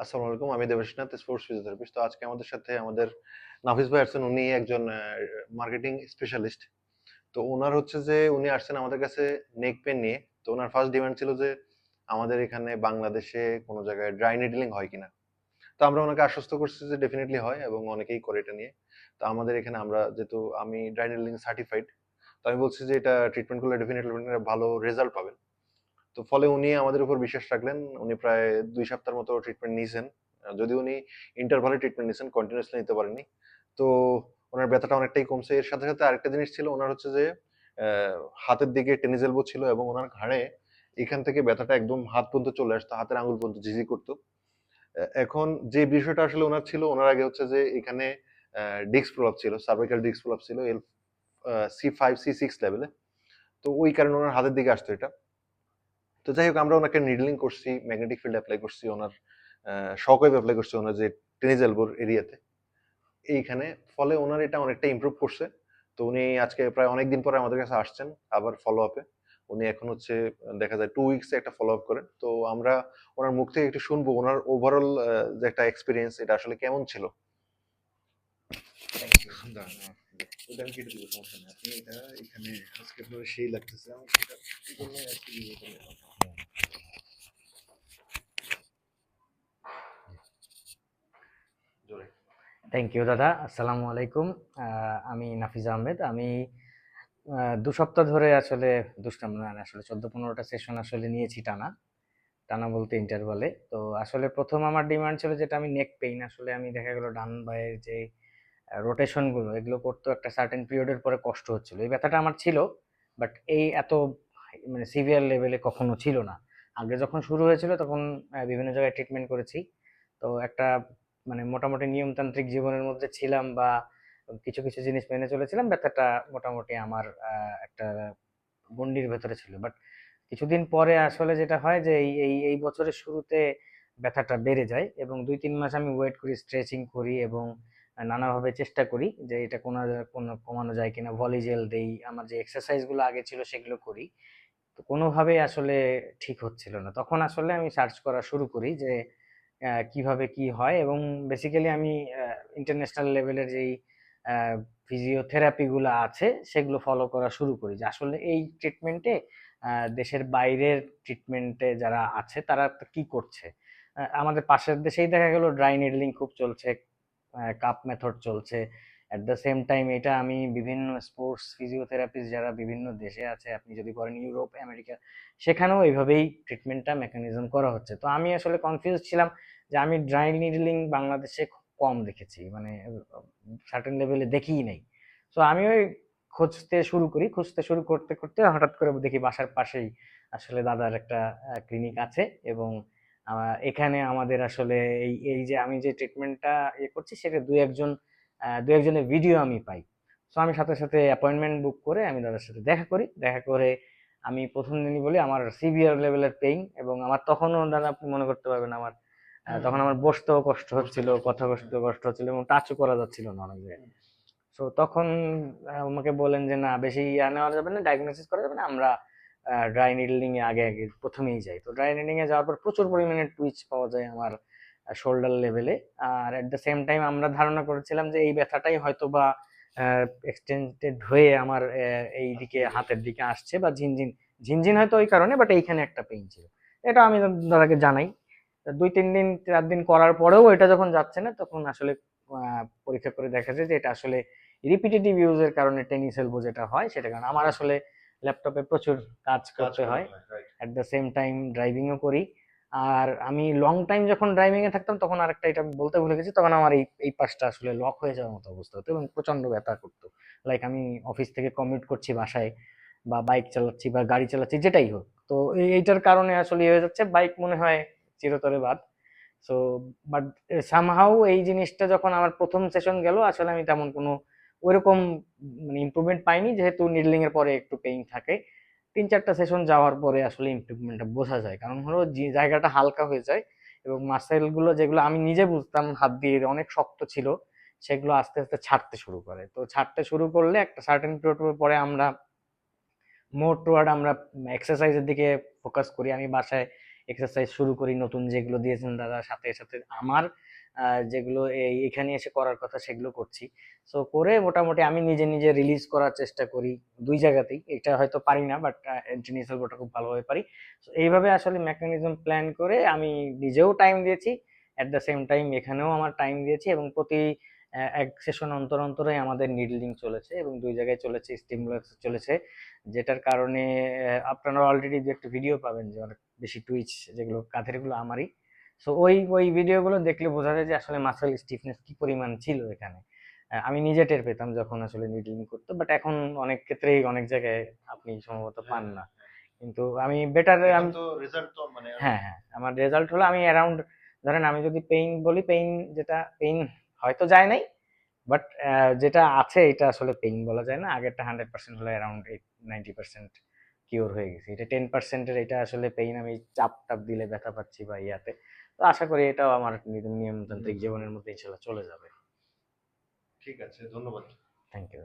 আসসালামু আলাইকুম। আমি দেবেশনাথ, স্পোর্টস ফিজিওথেরাপিস্ট। তো আজকে আমাদের সাথে আমাদের নাফিস ভাই আসছেন। উনি একজন মার্কেটিং স্পেশালিস্ট। তো উনার হচ্ছে যে উনি আসছেন আমাদের কাছে নেক পেন নিয়ে। তো উনার ফার্স্ট ডিমান্ড ছিল যে আমাদের এখানে বাংলাদেশে কোনো জায়গায় ড্রাই নিডলিং হয় কিনা। তো আমরা ওনাকে আশ্বস্ত করছি যে ডেফিনেটলি হয় এবং অনেকেই করে এটা নিয়ে। তো আমাদের এখানে আমরা যেহেতু আমি ড্রাই নিডলিং সার্টিফাইড, তো আমি বলছি যে এটা ট্রিটমেন্ট করলে ডেফিনেটলি ভালো রেজাল্ট পাবেন। তো ফলে উনি আমাদের উপর বিশ্বাস রাখলেন। উনি প্রায় ২ সপ্তাহের মতো ট্রিটমেন্ট নিয়েছেন। যদিও উনি ইন্টারভালে ট্রিটমেন্ট নিছেন, কন্টিনিউয়াসলি নিতে পারেননি। তো উনার ব্যথাটা অনেকটাই কমছে। এর সাথে, সাথে আরেকটা জিনিস ছিল, উনার হচ্ছে যে অ্যা হাতের দিকে টেনিস এলবো ছিল এবং উনার ঘাড়ে এখান থেকে ব্যথাটা একদম হাত পর্যন্ত চলে আসতো। হাতের আঙ্গুল পর্যন্ত ঝিঁঝি করত। এখন যে বিষয়টা আসলে উনার ছিল, উনার আগে হচ্ছে যে এখানে ডিস্ক প্রলাপস ছিল, সার্ভাইকাল ডিস্ক প্রলাপস ছিল C5, C6 লেভেলে। তো ওই কারণে উনার হাতের দিকে আসতো এটা। তো যাই হোক, আমরা ওনাকে নিডলিং করছি, ম্যাগনেটিক ফিল্ড অ্যাপ্লাই করছি, ওনার শকওয়েভ অ্যাপ্লাই করছি ওনার যে টেনিস এলবোর এরিয়াতে এইখানে। ফলে ওনার এটা অনেকটা ইমপ্রুভ করছে। তো উনি আজকে প্রায় অনেকদিন পরে আমাদের কাছে আসছেন আবার ফলো আপে। উনি এখন হচ্ছে দেখা যায় 2 উইকসে একটা ফলো আপ করেন। তো আমরা ওনার মুখ থেকে একটু শুনবো ওনার ওভারঅল যে একটা এক্সপিরিয়েন্স এটা আসলে কেমন ছিল। Thank you. দাঁড়ান, ওটা আমি কেটে দিব, সমস্যা নেই। আপনি এটা এখানে আজকে আপনার সেই লাগতেছে আমার সেটা এই জন্য আজকে দিয়ে দিলাম। জোরে। থ্যাংক ইউ দাদা। আসসালামু আলাইকুম। আমি নাফিজ আহমেদ। আমি ২ সপ্তাহ ধরে আসলে দুষ্টাম না, আসলে ১৪-১৫টা সেশন আসলে নিয়েছি টানা। টানা বলতে ইন্টারভালে। তো আসলে ১ম আমার ডিমান্ড ছিল যেটা আমি নেক পেইন, আসলে আমি দেখা গেল ডান বাঁয়ের যে রোটেশন গুলো এগুলো করতেও একটা সার্টেন পিরিয়ডের পরে কষ্ট হচ্ছিল। এই ব্যথাটা আমার ছিল, বাট এই এত মানে সিভিয়ার লেভেলে কখনো ছিল না। আগে যখন শুরু হয়েছিল তখন বিভিন্ন জায়গায় ট্রিটমেন্ট করেছি। তো একটা মানে মোটামুটি নিয়মতান্ত্রিক জীবনের মধ্যে ছিলাম বা কিছু কিছু জিনিস মেনে চলেছিলাম, ব্যথাটা মোটামুটি আমার একটা গণ্ডির ভেতরে ছিল। বাট কিছুদিন পরে আসলে যেটা হয় যে এই বছরের শুরুতে ব্যথাটা বেড়ে যায় এবং ২-৩ মাস আমি ওয়েট করি, স্ট্রেচিং করি এবং নানাভাবে চেষ্টা করি যে এটা কোনো কমানো যায় কিনা। ভলিজেল দেই, আমার যে এক্সারসাইজ গুলো আগে ছিল সেগুলো করি। তো কোনোভাবেই আসলে ঠিক হচ্ছিল না। তখন আসলে আমি সার্চ করা শুরু করি যে কিভাবে কি হয়, এবং বেসিক্যালি আমি ইন্টারন্যাশনাল লেভেলের যেই ফিজিওথেরাপি গুলো আছে সেগুলো ফলো করা শুরু করি যে আসলে এই ট্রিটমেন্টে দেশের বাইরের ট্রিটমেন্টে যারা আছে তারা তো কি করছে। আমাদের পাশের দেশেই দেখা গেল ড্রাই নিডলিং খুব চলছে, কাপ মেথড চলছে। এট দ্য সেম টাইম এটা আমি বিভিন্ন স্পোর্টস ফিজিওথেরাপিস্ট যারা বিভিন্ন দেশে আছে, আপনি যদি করেন ইউরোপ, আমেরিকা, সেখানেও এইভাবেই ট্রিটমেন্টটা মেকানিজম করা হচ্ছে। তো আমি আসলে কনফিউজ ছিলাম যে আমি ড্রাই নিডলিং বাংলাদেশে খুব কম দেখেছি, মানে সার্টেন লেভেলে দেখিই নাই। তো আমি ওই খুঁজতে শুরু করতে করতে হঠাৎ করে দেখি বাসার পাশেই আসলে দাদার একটা ক্লিনিক আছে, এবং এখানে আমাদের আসলে এই এই যে আমি যে ট্রিটমেন্টটা করছি সেটা দু একজনের ভিডিও আমি পাই। তো আমি সাথে সাথে অ্যাপয়েন্টমেন্ট বুক করে আমি দাদার সাথে দেখা করে আমি প্রথম দিনই বলি আমার সিভিয়ার লেভেলের পেইন, এবং আমার তখনও দাদা আপনি মনে করতে পারবেন আমার তখন আমার বসতেও কষ্ট হচ্ছিল, কথা বসতেও কষ্ট হচ্ছিল এবং টাচও করা যাচ্ছিল না অনেক জায়গায়। তো তখন আমাকে বলেন যে না, বেশি নেওয়া যাবে না, ডায়াগনোসিস করা যাবে না, আমরা ড্রাই নিডলিং এ আগে আগে প্রথমেই যাই। তো ড্রাই নিডলিং এ যাওয়ার পর প্রচুর পরিমাণে টুইচ পাওয়া যায় আমার শোল্ডার লেভেলে। আর এট দ্য সেম টাইম আমরা ধারণা করেছিলাম যে এই ব্যথাটাই হয়তো বা এক্সটেন্ডেড হয়ে আমার এই দিকে হাতের দিকে আসছে, বা ঝিনঝিন ঝিনঝিন হয়তো ওই কারণে, বাট এইখানে একটা পেইন ছিল। এটা আমি দাদাকে জানাই। ২-৩ দিন ৪ দিন করার পরেও এটা যখন যাচ্ছে না, তখন আসলে পরীক্ষা করে দেখা যায় যে এটা আসলে রিপিটেটিভ ইউজের কারণে টেনিস এলবো যেটা হয় সেটা কারণে। আমার আসলে ল্যাপটপে প্রচুর কাজ কাজ করতে হয়, করতে হয়, right. At the same time ড্রাইভিংও করি। আর আমি লং টাইম যখন ড্রাইভিং এ থাকতাম তখন আরেকটা এটা আমি বলতে ভুলে গেছি, তখন আমার এই পাশটা আসলে লক হয়ে যাওয়ার মতো অবস্থা হতো এবং প্রচন্ড ব্যথা করতো। লাইক আমি অফিস থেকে কমিউট করছি বাসায়, বা বাইক চালাচ্ছি বা গাড়ি চালাচ্ছি, যেটাই হোক, তো এইটার কারণে আসলে হয়ে যাচ্ছে। বাইক মনে হয় চিরতরে বাদ। সো বাট সামহাউ এই জিনিসটা যখন আমার প্রথম সেশন গেল, আসলে আমি তেমন কোনো ওইরকম মানে ইমপ্রুভমেন্ট পাইনি, যেহেতু নিডলিং এর পরে একটু পেইন থাকে। ৩-৪টা সেশন যাওয়ার পরে আসলে ইমপ্রুভমেন্টটা বোঝা যায়, কারণ হলো যে জায়গাটা হালকা হয়ে যায় এবং মাসেল গুলো যেগুলো আমি নিজে বুঝতাম হাত দিয়ে অনেক শক্ত ছিল, সেগুলো আস্তে আস্তে ছাড়তে শুরু করে। তো ছাড়তে শুরু করলে একটা সার্টেন পিরিয়ড পরে আমরা মোর টুয়ার্ড আমরা এক্সারসাইজের দিকে ফোকাস করি। আমি বাসায় এক্সারসাইজ শুরু করি, নতুন যেগুলো দিয়েছেন দাদা, সাথে সাথে আমার যেগুলো এখানে এসে করার কথা সেগুলো করছি। সো করে মোটামুটি আমি নিজে নিজে রিলিজ করার চেষ্টা করি দুই জায়গাতেই। এটা হয়তো পারি না, বাট অ্যান্টনি সেলভোটা খুব ভালোভাবে পারি। সো এইভাবে আসলে মেকানিজম প্ল্যান করে আমি নিজেও টাইম দিয়েছি, অ্যাট দ্য সেম টাইম এখানেও আমার টাইম দিয়েছি, এবং প্রতি এক সেশন অন্তর অন্তরে আমাদের নিডলিং চলেছে এবং দুই জায়গায় চলেছে, স্টিমুলাস চলেছে, যেটার কারণে আপনারা অলরেডি দু একটা ভিডিও পাবেন যে অনেক বেশি টুইচ, যেগুলো কাঁধের গুলো আমারই। সো ওই ভিডিওগুলো দেখলে বোঝা যায় যে আসলে মাসেল স্টিফনেস কি পরিমাণ ছিল এখানে। আমি নিজে টের পেতাম যখন আসলে নিডলিং করতো, বাট এখন অনেক ক্ষেত্রেই অনেক জায়গায় আপনি সম্ভবত পান হ্যাঁ, না। কিন্তু আমি বেটার, এখন আমি তো রেজাল্ট তো মানে হ্যাঁ হ্যাঁ, আমার রেজাল্ট হলো আমি অ্যারাউন্ড, ধরেন আমি যদি পেইন বলি, পেইন যেটা পেইন হয়তো যায় নাই, বাট যেটা আছে এটা আসলে পেইন বলা যায় না। আগেরটা 100% হলে অ্যারাউন্ড 90% কিওর হয়ে গেছে। এটা 10%-এর, এটা আসলে পেইন আমি চাপ টাপ দিলে ব্যথা পাচ্ছি বা ইয়াতে। তো আশা করি এটাও আমার নিয়মতান্ত্রিক জীবনের মধ্যে ইনশাল্লাহ চলে যাবে। ঠিক আছে, ধন্যবাদ। Thank you.